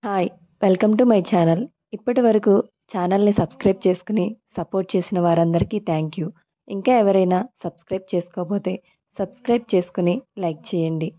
Hi! Welcome to my channel. ఇప్పటివరకు ఛానల్‌ని subscribe చేసుకొని, సపోర్ట్ చేసిన వారందరికీ థ్యాంక్ యూ. ఇంకా ఎవరైనా సబ్స్క్రైబ్ చేసుకోకపోతే సబ్స్క్రైబ్ చేసుకొని లైక్ చేయండి.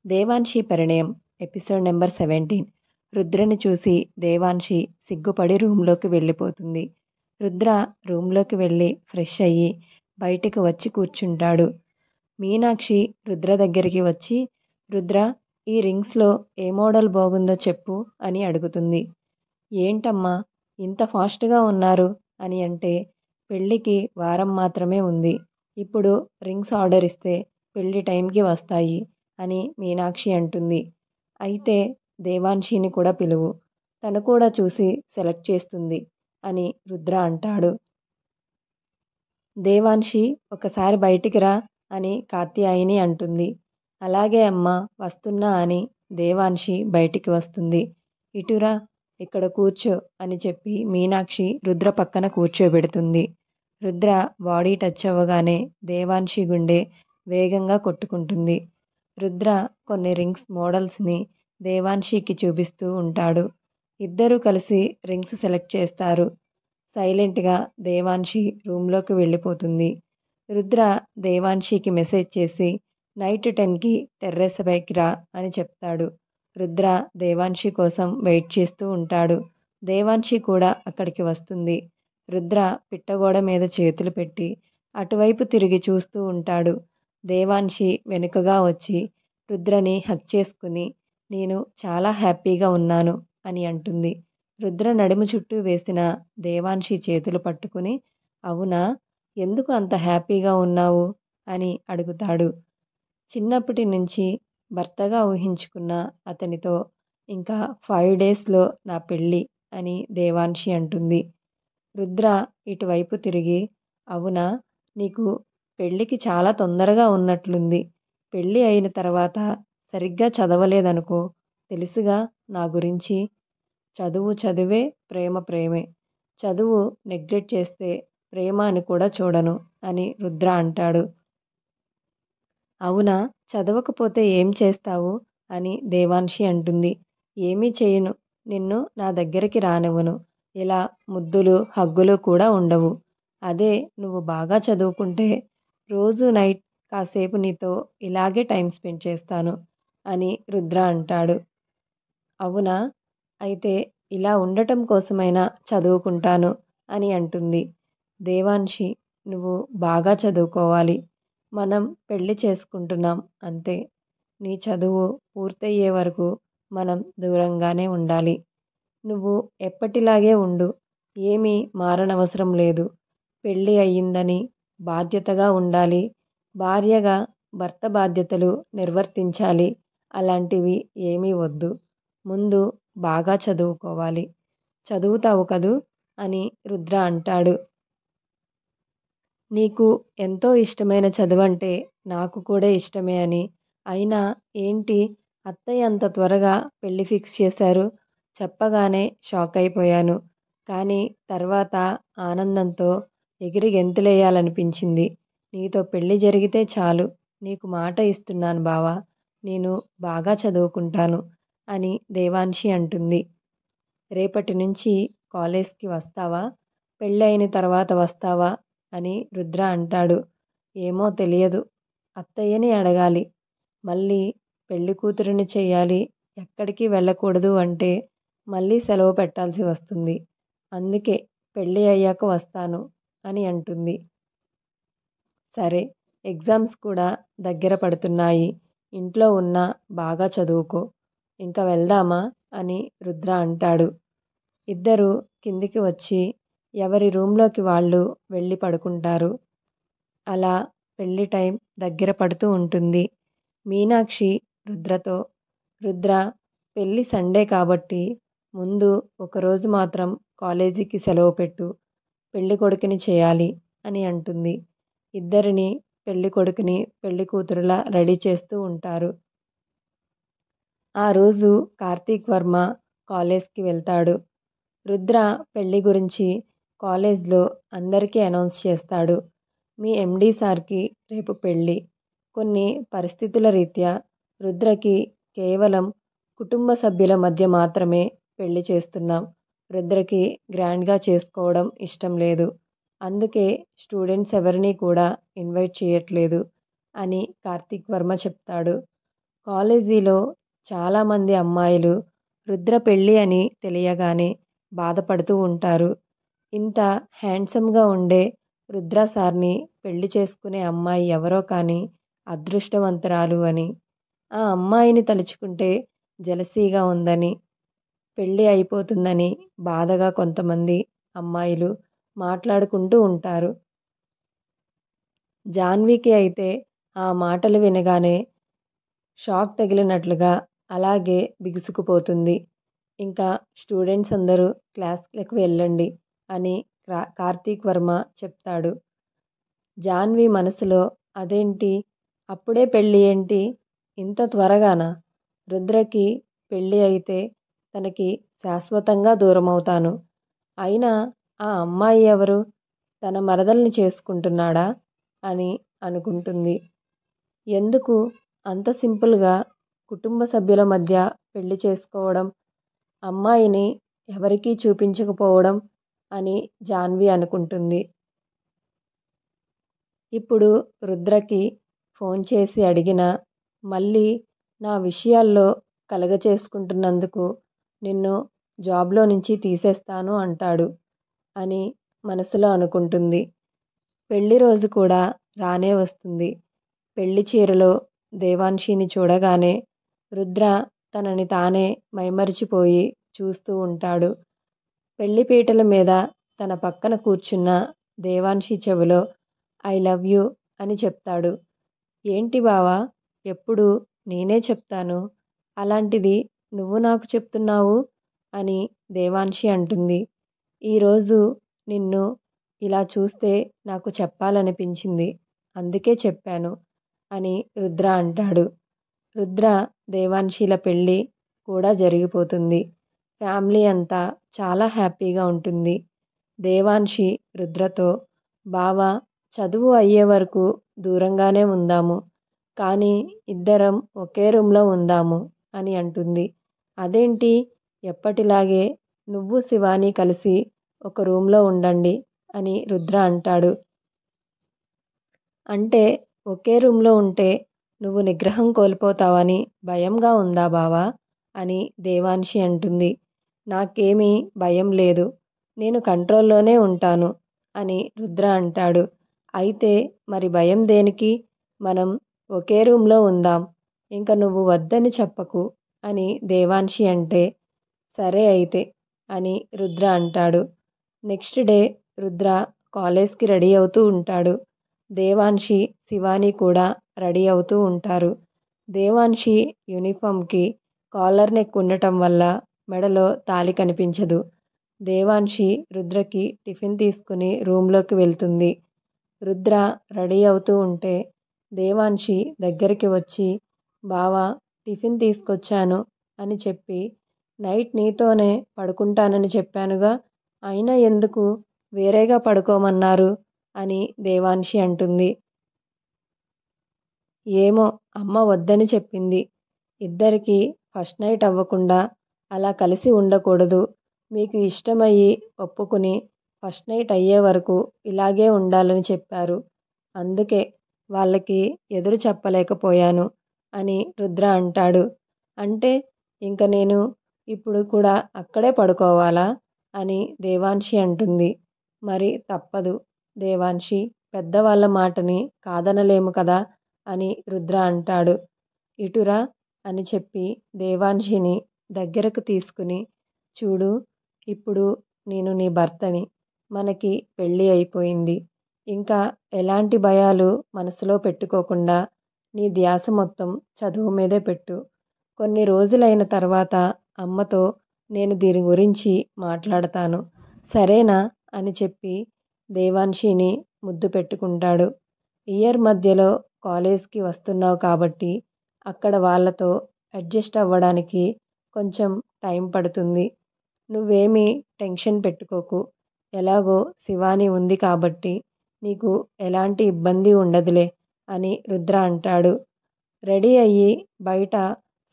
'దేవాన్షి పరిణయం' ఎపిసోడ్ నెంబర్ 17. రుద్రని చూసి దేవాన్షి సిగ్గుపడి రూమ్‌లోకి వెళ్ళిపోతుంది. రుద్ర రూమ్‌లోకి వెళ్ళి ఫ్రెష్ అయ్యి బయటికి వచ్చి కూర్చుంటాడు. మీనాక్షి రుద్ర దగ్గరికి వచ్చి, రుద్ర, ఈ రింగ్స్‌లో ఏ మోడల్ బాగుందో చెప్పు అని అడుగుతుంది. ఏంటమ్మా ఇంత ఫాస్ట్‌గా ఉన్నారు అని అంటే, పెళ్ళికి వారం మాత్రమే ఉంది. ఇప్పుడు రింగ్స్ ఆర్డర్ ఇస్తే పెళ్లి టైంకి వస్తాయి అని మీనాక్షి అంటుంది. అయితే దేవాన్షిని కూడా పిలువు. తను కూడా చూసి సెలెక్ట్ చేస్తుంది అని రుద్ర అంటాడు. దేవాన్షి ఒకసారి బయటికి రా అని కాత్యాయిని అంటుంది. అలాగే అమ్మా, వస్తున్నా అని దేవాన్షి బయటికి వస్తుంది. ఇటురా, ఇక్కడ కూర్చో అని చెప్పి మీనాక్షి రుద్ర పక్కన కూర్చోబెడుతుంది. రుద్ర బాడీ టచ్ అవ్వగానే దేవాన్షి గుండె వేగంగా కొట్టుకుంటుంది. రుద్ర కొన్ని రింగ్స్ మోడల్స్ని దేవాన్షికి చూపిస్తూ ఉంటాడు. ఇద్దరూ కలిసి రింగ్స్ సెలెక్ట్ చేస్తారు. సైలెంట్‌గా దేవాన్షి రూమ్‌లోకి వెళ్ళిపోతుంది. రుద్ర దేవాన్షికి మెసేజ్ చేసి నైట్ 10కి టెర్రస్ పైకి రా అని చెప్తాడు. రుద్ర దేవాన్షి కోసం వెయిట్ చేస్తూ ఉంటాడు. దేవాన్షి కూడా అక్కడికి వస్తుంది. రుద్ర పిట్టగోడ మీద చేతులు పెట్టి అటువైపు తిరిగి చూస్తూ ఉంటాడు. దేవాన్షి వెనుకగా వచ్చి రుద్రని హగ్ చేసుకుని, నేను చాలా హ్యాపీగా ఉన్నాను అని అంటుంది. రుద్ర నడుము చుట్టూ వేసిన దేవాన్షి చేతులు పట్టుకుని, అవునా, ఎందుకు అంత హ్యాపీగా ఉన్నావు అని అడుగుతాడు. చిన్నప్పటి నుంచి భర్తగా ఊహించుకున్న అతనితో ఇంకా 5 డేస్‌లో నా పెళ్ళి అని దేవాన్షి అంటుంది. రుద్ర ఇటువైపు తిరిగి, అవునా, నీకు పెళ్ళికి చాలా తొందరగా ఉన్నట్లుంది. పెళ్ళి అయిన తర్వాత సరిగ్గా చదవలేదనుకో, తెలుసుగా నా గురించి. చదువు చదువే, ప్రేమ ప్రేమే. చదువు నెగ్లెక్ట్ చేస్తే ప్రేమ అని కూడా చూడను అని రుద్ర అంటాడు. అవునా, చదవకపోతే ఏం చేస్తావు అని దేవాన్షి అంటుంది. ఏమీ చేయను. నిన్ను నా దగ్గరికి రానివ్వను. ఇలా ముద్దులు, హగ్గులు కూడా ఉండవు. అదే నువ్వు బాగా చదువుకుంటే రోజు నైట్ కాసేపు నీతో ఇలాగే టైం స్పెండ్ చేస్తాను అని రుద్ర అంటాడు. అవునా, అయితే ఇలా ఉండటం కోసమైనా చదువుకుంటాను అని అంటుంది. దేవాన్షి, నువ్వు బాగా చదువుకోవాలి. మనం పెళ్లి చేసుకుంటున్నాం అంతే. నీ చదువు పూర్తయ్యే వరకు మనం దూరంగానే ఉండాలి. నువ్వు ఎప్పటిలాగే ఉండు. ఏమీ మారనవసరం లేదు. పెళ్ళి అయ్యిందని బాధ్యతగా ఉండాలి. భార్యగా భర్త బాధ్యతలు నిర్వర్తించాలి. అలాంటివి ఏమీ వద్దు. ముందు బాగా చదువుకోవాలి. చదువుతావు కదూ అని రుద్ర అంటాడు. నీకు ఎంతో ఇష్టమైన చదువంటే నాకు కూడా ఇష్టమే అని. అయినా ఏంటి, అత్తయ్య అంత త్వరగా పెళ్లి ఫిక్స్ చేశారు? చెప్పగానే షాక్ అయిపోయాను. కానీ తర్వాత ఆనందంతో ఎగిరి గెంతులేయాలనిపించింది. నీతో పెళ్లి జరిగితే చాలు. నీకు మాట ఇస్తున్నాను బావా. నేను బాగా చదువుకుంటాను అని దేవాన్షి అంటుంది. రేపటి నుంచి కాలేజ్‌కి వస్తావా? పెళ్ళయిన తర్వాత వస్తావా అని రుద్ర అంటాడు. ఏమో తెలియదు. అత్తయ్యని అడగాలి. మళ్ళీ పెళ్లి కూతురిని చెయ్యాలి, ఎక్కడికి వెళ్ళకూడదు అంటే మళ్ళీ సెలవు పెట్టాల్సి వస్తుంది. అందుకే పెళ్ళి అయ్యాక వస్తాను అని అంటుంది. సరే, ఎగ్జామ్స్ కూడా దగ్గర పడుతున్నాయి. ఇంట్లో ఉన్నా బాగా చదువుకో. ఇంక వెళ్దామా అని రుద్ర అంటాడు. ఇద్దరూ కిందికి వచ్చి ఎవరి రూమ్‌లోకి వాళ్ళు వెళ్ళి పడుకుంటారు. అలా పెళ్లి టైం దగ్గర పడుతూ ఉంటుంది. మీనాక్షి రుద్రతో, రుద్ర, పెళ్లి సండే కాబట్టి ముందు ఒకరోజు మాత్రం కాలేజీకి సెలవు పెట్టు. పెళ్ళికొడుకుని చేయాలి అని అంటుంది. ఇద్దరిని పెళ్ళికొడుకుని, పెళ్ళికూతురులా రెడీ చేస్తూ ఉంటారు. ఆ రోజు కార్తీక్ వర్మ కాలేజ్‌కి వెళ్తాడు. రుద్ర పెళ్లి గురించి కాలేజ్‌లో అందరికీ అనౌన్స్ చేస్తాడు. మీ ఎండీ సార్‌కి రేపు పెళ్లి. కొన్ని పరిస్థితుల రీత్యా రుద్రకి కేవలం కుటుంబ సభ్యుల మధ్య మాత్రమే పెళ్లి చేస్తున్నాం. రుద్రకి గ్రాండ్గా చేసుకోవడం ఇష్టం లేదు. అందుకే స్టూడెంట్స్ ఎవరినీ కూడా ఇన్వైట్ చేయట్లేదు అని కార్తీక్ వర్మ చెప్తాడు. కాలేజీలో చాలామంది అమ్మాయిలు రుద్ర పెళ్ళి అని తెలియగానే బాధపడుతూ ఉంటారు. ఇంత హ్యాండ్సమ్గా ఉండే రుద్ర సార్ని పెళ్లి చేసుకునే అమ్మాయి ఎవరో కానీ అదృష్టవంతురాలు అని, ఆ అమ్మాయిని తలుచుకుంటే జెలసీగా ఉందని, పెళ్ళి అయిపోతుందని బాధగా కొంతమంది అమ్మాయిలు మాట్లాడుకుంటూ ఉంటారు. జాన్వికి అయితే ఆ మాటలు వినగానే షాక్ తగిలినట్లుగా అలాగే బిగుసుకుపోతుంది. ఇంకా స్టూడెంట్స్ అందరూ క్లాస్‌లకు వెళ్ళండి అని కార్తీక్ వర్మ చెప్తాడు. జాన్వి మనసులో అదేంటి? అప్పుడే పెళ్ళి ఏంటి? ఇంత త్వరగానా? రుద్రకి పెళ్ళి అయితే తనకి శాశ్వతంగా దూరమవుతాను. అయినా ఆ అమ్మాయి ఎవరు? తన మరదల్ని చేసుకుంటున్నాడా? అని అనుకుంటుంది. ఎందుకు అంత సింపుల్‌గా కుటుంబ సభ్యుల మధ్య పెళ్లి చేసుకోవడం? అమ్మాయిని ఎవరికీ చూపించకపోవడం అని జాన్వి అనుకుంటుంది. ఇప్పుడు రుద్రకి ఫోన్ చేసి అడిగినా మళ్ళీ నా విషయాల్లో కలగచేసుకుంటున్నందుకు నిన్ను జాబ్‌లో నుంచి తీసేస్తాను అంటాడు అని మనసులో అనుకుంటుంది. పెళ్లి రోజు కూడా రానే వస్తుంది. పెళ్లి చీరలో దేవాన్షిని చూడగానే రుద్ర తనని తానే మైమరిచిపోయి చూస్తూ ఉంటాడు. పెళ్లిపీటల మీద తన పక్కన కూర్చున్న దేవాన్షి చెవిలో ఐ లవ్ యూ అని చెప్తాడు. ఏంటి బావా, ఎప్పుడూ నేనే చెప్తాను, అలాంటిది నువ్వు నాకు చెప్తున్నావు అని దేవాన్షి అంటుంది. ఈరోజు నిన్ను ఇలా చూస్తే నాకు చెప్పాలనిపించింది, అందుకే చెప్పాను అని రుద్ర అంటాడు. రుద్ర దేవాన్షిల పెళ్ళి కూడా జరిగిపోతుంది. ఫ్యామిలీ అంతా చాలా హ్యాపీగా ఉంటుంది. దేవాన్షి రుద్రతో బావా, చదువు అయ్యే వరకు దూరంగానే ఉందాము, కానీ ఇద్దరం ఒకే రూమ్లో ఉందాము అని అంటుంది. అదేంటి, ఎప్పటిలాగే నువ్వు శివాని కలిసి ఒక రూమ్లో ఉండండి అని రుద్ర అంటాడు. అంటే ఒకే రూమ్లో ఉంటే నువ్వు నిగ్రహం కోల్పోతావని భయంగా ఉందా బావా అని దేవాన్షి అంటుంది. నాకేమీ భయం లేదు, నేను కంట్రోల్లోనే ఉంటాను అని రుద్ర అంటాడు. అయితే మరి భయం దేనికి? మనం ఒకే రూమ్లో ఉందాం, ఇంక నువ్వు వద్దని చెప్పకు అని దేవాన్షి అంటే సరే అయితే అని రుద్ర అంటాడు. నెక్స్ట్ డే రుద్ర కాలేజ్కి రెడీ అవుతూ ఉంటాడు. దేవాన్షి శివాని కూడా రెడీ అవుతూ ఉంటారు. దేవాన్షి యూనిఫామ్కి కాలర్ నెక్ ఉండటం వల్ల మెడలో తాళి కనిపించదు. దేవాన్షి రుద్రకి టిఫిన్ తీసుకుని రూమ్లోకి వెళ్తుంది. రుద్ర రెడీ అవుతూ ఉంటే దేవాన్షి దగ్గరికి వచ్చి బావా, టిఫిన్ తీసుకొచ్చాను అని చెప్పి నైట్ నీతోనే పడుకుంటానని చెప్పానుగా, అయినా ఎందుకు వేరేగా పడుకోమన్నారు అని దేవాన్షి అంటుంది. ఏమో, అమ్మ వద్దని చెప్పింది. ఇద్దరికీ ఫస్ట్ నైట్ అవ్వకుండా అలా కలిసి ఉండకూడదు. మీకు ఇష్టమయ్యి ఒప్పుకుని ఫస్ట్ నైట్ అయ్యే వరకు ఇలాగే ఉండాలని చెప్పారు. అందుకే వాళ్ళకి ఎదురు చెప్పలేకపోయాను అని రుద్ర అంటాడు. అంటే ఇంక నేను ఇప్పుడు కూడా అక్కడే పడుకోవాలా అని దేవాన్షి అంటుంది. మరి తప్పదు దేవాన్షి, పెద్దవాళ్ళ మాటని కాదనలేము కదా అని రుద్ర అంటాడు. ఇటురా అని చెప్పి దేవాన్షిని దగ్గరకు తీసుకుని చూడు, ఇప్పుడు నేను నీ భర్తని, మనకి పెళ్ళి అయిపోయింది. ఇంకా ఎలాంటి భయాలు మనసులో పెట్టుకోకుండా నీ ధ్యాస మొత్తం చదువు మీదే పెట్టు. కొన్ని రోజులైన తర్వాత అమ్మతో నేను దీని గురించి మాట్లాడతాను, సరేనా అని చెప్పి దేవాన్షిని ముద్దు పెట్టుకుంటాడు. ఇయర్ మధ్యలో కాలేజ్కి వస్తున్నావు కాబట్టి అక్కడ వాళ్ళతో అడ్జస్ట్ అవ్వడానికి కొంచెం టైం పడుతుంది. నువ్వేమీ టెన్షన్ పెట్టుకోకు, ఎలాగో శివాని ఉంది కాబట్టి నీకు ఎలాంటి ఇబ్బంది ఉండదులే అని రుద్ర అంటాడు. రెడీ అయ్యి బయట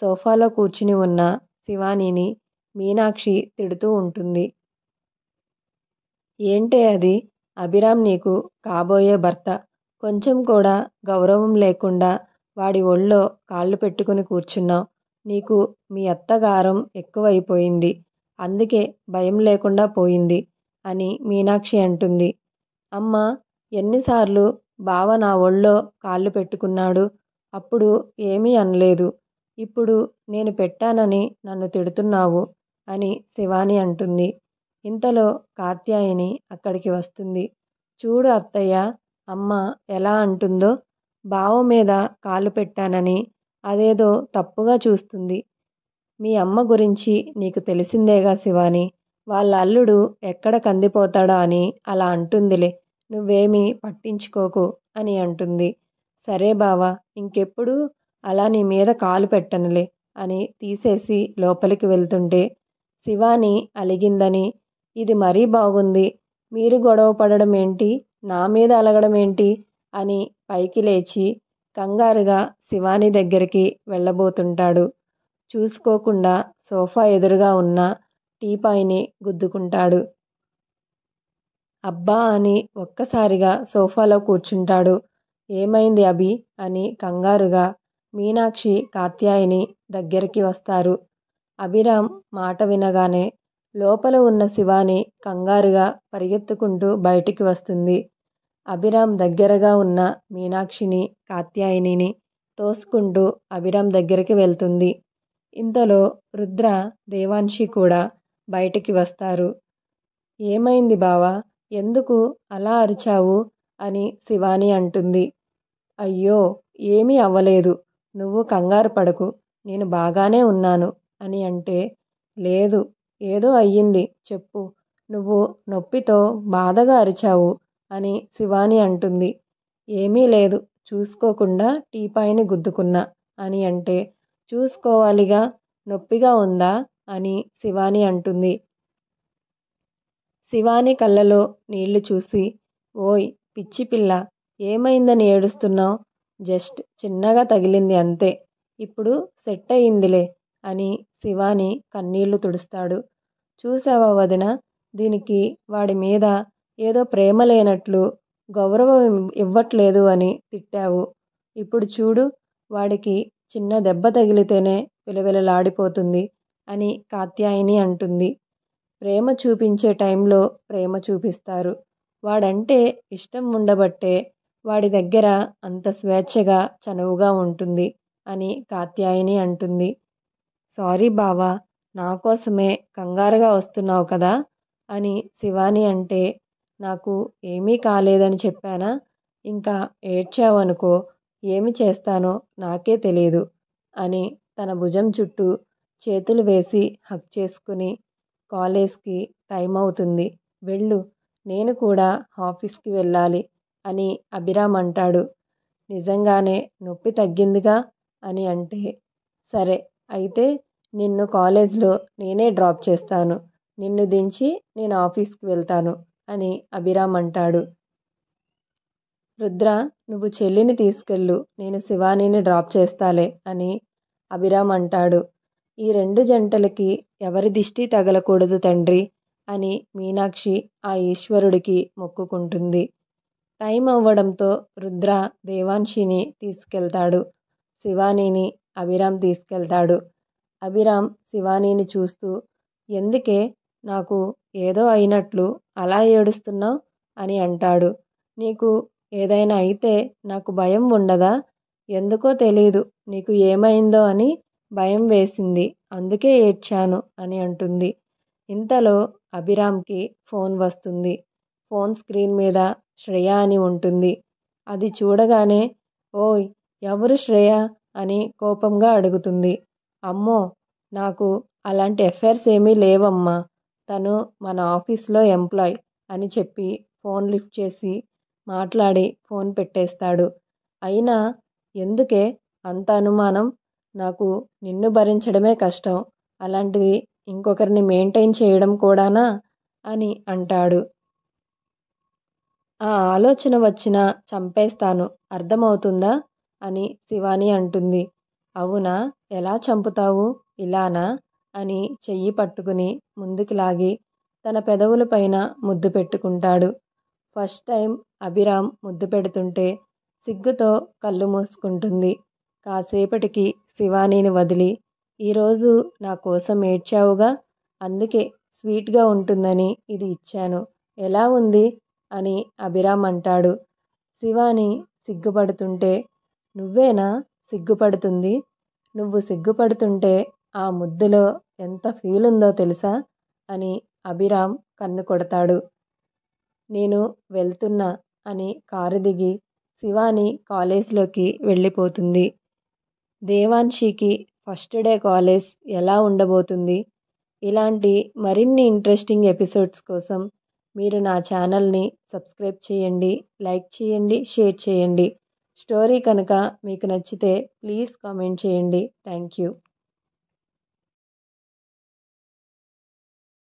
సోఫాలో కూర్చుని ఉన్న శివానీని మీనాక్షి తిడుతూ ఉంటుంది. ఏంటే అది? అభిరామ్ నీకు కాబోయే భర్త. కొంచెం కూడా గౌరవం లేకుండా వాడి ఒళ్ళో కాళ్ళు పెట్టుకుని కూర్చున్నావు. నీకు మీ అత్తగారం ఎక్కువైపోయింది. అందుకే భయం లేకుండా పోయింది అని మీనాక్షి అంటుంది. అమ్మా, ఎన్నిసార్లు బావ నా ఒళ్ళో కాళ్ళు పెట్టుకున్నాడు. అప్పుడు ఏమీ అనలేదు. ఇప్పుడు నేను పెట్టానని నన్ను తిడుతున్నావు అని శివాని అంటుంది. ఇంతలో కాత్యాయని అక్కడికి వస్తుంది. చూడు అత్తయ్య, అమ్మ ఎలా అంటుందో. బావ మీద కాలు పెట్టానని అదేదో తప్పుగా చూస్తుంది. మీ అమ్మ గురించి నీకు తెలిసిందేగా శివాని. వాళ్ళ అల్లుడు ఎక్కడ కందిపోతాడో అని అలా అంటుందిలే. నువ్వేమీ పట్టించుకోకు అని అంటుంది. సరే బావా, ఇంకెప్పుడు అలా నీ మీద కాలు పెట్టనులే అని తీసేసి లోపలికి వెళ్తుంటే శివాని అలిగిందని, ఇది మరీ బాగుంది. మీరు గొడవ పడడం ఏంటి, నా మీద అలగడం ఏంటి అని పైకి లేచి కంగారుగా శివాని దగ్గరికి వెళ్ళబోతుంటాడు. చూసుకోకుండా సోఫా ఎదురుగా ఉన్న టీపాయ్ని గుద్దుకుంటాడు. అబ్బా అని ఒక్కసారిగా సోఫాలో కూర్చుంటాడు. ఏమైంది అభి అని కంగారుగా మీనాక్షి కాత్యాయని దగ్గరికి వస్తారు. అభిరామ్ మాట వినగానే లోపల ఉన్న శివాని కంగారుగా పరిగెత్తుకుంటూ బయటికి వస్తుంది. అభిరామ్ దగ్గరగా ఉన్న మీనాక్షిని కాత్యాయనిని తోసుకుంటూ అభిరామ్ దగ్గరికి వెళ్తుంది. ఇంతలో రుద్ర, దేవాన్షి కూడా బయటికి వస్తారు. ఏమైంది బావా, ఎందుకు అలా అరిచావు అని శివాని అంటుంది. అయ్యో, ఏమీ అవ్వలేదు, నువ్వు కంగారు పడకు, నేను బాగానే ఉన్నాను అని అంటే, లేదు, ఏదో అయ్యింది చెప్పు, నువ్వు నొప్పితో బాధగా అరిచావు అని శివాని అంటుంది. ఏమీ లేదు, చూసుకోకుండా టీపాయ్ని గుద్దుకున్నా అని అంటే, చూసుకోవాలిగా, నొప్పిగా ఉందా అని శివాని అంటుంది. శివాని కళ్ళలో నీళ్లు చూసి, ఓయ్ పిచ్చి పిల్ల, ఏమైందని ఏడుస్తున్నావు? జస్ట్ చిన్నగా తగిలింది అంతే, ఇప్పుడు సెట్ అయిందిలే అని శివాని కన్నీళ్లు తుడుస్తాడు. చూసావా వదిన, దీనికి వాడి మీద ఏదో ప్రేమ లేనట్లు, గౌరవం ఇవ్వట్లేదు అని తిట్టావు. ఇప్పుడు చూడు, వాడికి చిన్న దెబ్బ తగిలితేనే విలవిలలాడిపోతుంది అని కాత్యాయని అంటుంది. ప్రేమ చూపించే టైంలో ప్రేమ చూపిస్తారు. వాడంటే ఇష్టం ఉండబట్టే వాడి దగ్గర అంత స్వేచ్ఛగా చనువుగా ఉంటుంది అని కాత్యాయని అంటుంది. సారీ బావా, నా కోసమే కంగారుగా వస్తున్నావు కదా అని శివాని అంటే, నాకు ఏమీ కాలేదని చెప్పానా? ఇంకా ఏడ్చావనుకో, ఏమి చేస్తానో నాకే తెలీదు అని తన భుజం చుట్టూ చేతులు వేసి హగ్ చేసుకుని, కాలేజ్కి టైం అవుతుంది, వెళ్ళు, నేను కూడా ఆఫీస్కి వెళ్ళాలి అని అభిరామ్ అంటాడు. నిజంగానే నొప్పి తగ్గిందిగా అని అంటే, సరే అయితే నిన్ను కాలేజ్లో నేనే డ్రాప్ చేస్తాను, నిన్ను దించి నేను ఆఫీస్కి వెళ్తాను అని అభిరామ్ అంటాడు. రుద్ర, నువ్వు చెల్లిని తీసుకెళ్ళు, నేను శివానీని డ్రాప్ చేస్తాలే అని అభిరామ్ అంటాడు. ఈ రెండు జంటలకి ఎవరి దిష్టి తగలకూడదు తండ్రి అని మీనాక్షి ఆ ఈశ్వరుడికి మొక్కుకుంటుంది. టైం అవ్వడంతో రుద్ర దేవాన్షిని తీసుకెళ్తాడు. శివానీని అభిరామ్ తీసుకెళ్తాడు. అభిరామ్ శివానీని చూస్తూ, ఎందుకే నాకు ఏదో అయినట్లు అలా ఏడుస్తున్నావు అని అంటాడు. నీకు ఏదైనా అయితే నాకు భయం ఉండదా? ఎందుకో తెలీదు, నీకు ఏమైందో అని భయం వేసింది, అందుకే ఏడ్చాను అని అంటుంది. ఇంతలో అభిరామ్కి ఫోన్ వస్తుంది. ఫోన్ స్క్రీన్ మీద శ్రేయ అని ఉంటుంది. అది చూడగానే, ఓయ్ ఎవరు శ్రేయ అని కోపంగా అడుగుతుంది. అమ్మో, నాకు అలాంటి ఎఫైర్స్ ఏమీ లేవమ్మా, తను మన ఆఫీస్లో ఎంప్లాయ్ అని చెప్పి ఫోన్ లిఫ్ట్ చేసి మాట్లాడి ఫోన్ పెట్టేస్తాడు. అయినా ఎందుకే అంత అనుమానం? నాకు నిన్ను భరించడమే కష్టం, అలాంటిది ఇంకొకరిని మెయింటైన్ చేయడం కూడానా అని అంటాడు. ఆ ఆలోచన వచ్చినా చంపేస్తాను, అర్థమవుతుందా అని శివాని అంటుంది. అవునా, ఎలా చంపుతావు? ఇలానా అని చెయ్యి పట్టుకుని ముందుకు లాగి తన పెదవులపైన ముద్దు పెట్టుకుంటాడు. ఫస్ట్ టైం అభిరామ్ ముద్దు పెడుతుంటే సిగ్గుతో కళ్ళు మూసుకుంటుంది. కాసేపటికి శివానీని వదిలి, ఈరోజు నా కోసం ఏడ్చావుగా, అందుకే స్వీట్గా ఉంటుందని ఇది ఇచ్చాను. ఎలా ఉంది అని అభిరామ్ అంటాడు. శివాని సిగ్గుపడుతుంటే, నువ్వేనా సిగ్గుపడుతుంది? నువ్వు సిగ్గుపడుతుంటే ఆ ముద్దులో ఎంత ఫీల్ ఉందో తెలుసా అని అభిరామ్ కన్ను కొడతాడు. నేను వెళ్తున్నా అని కారు దిగి శివాని కాలేజ్లోకి వెళ్ళిపోతుంది. దేవాన్షికి ఫస్ట్ డే కాలేజ్ ఎలా ఉండబోతుంది? ఇలాంటి మరిన్ని ఇంట్రెస్టింగ్ ఎపిసోడ్స్ కోసం మీరు నా ఛానల్ని సబ్స్క్రైబ్ చేయండి, లైక్ చేయండి, షేర్ చేయండి. స్టోరీ కనుక మీకు నచ్చితే ప్లీజ్ కామెంట్ చేయండి. Thank you.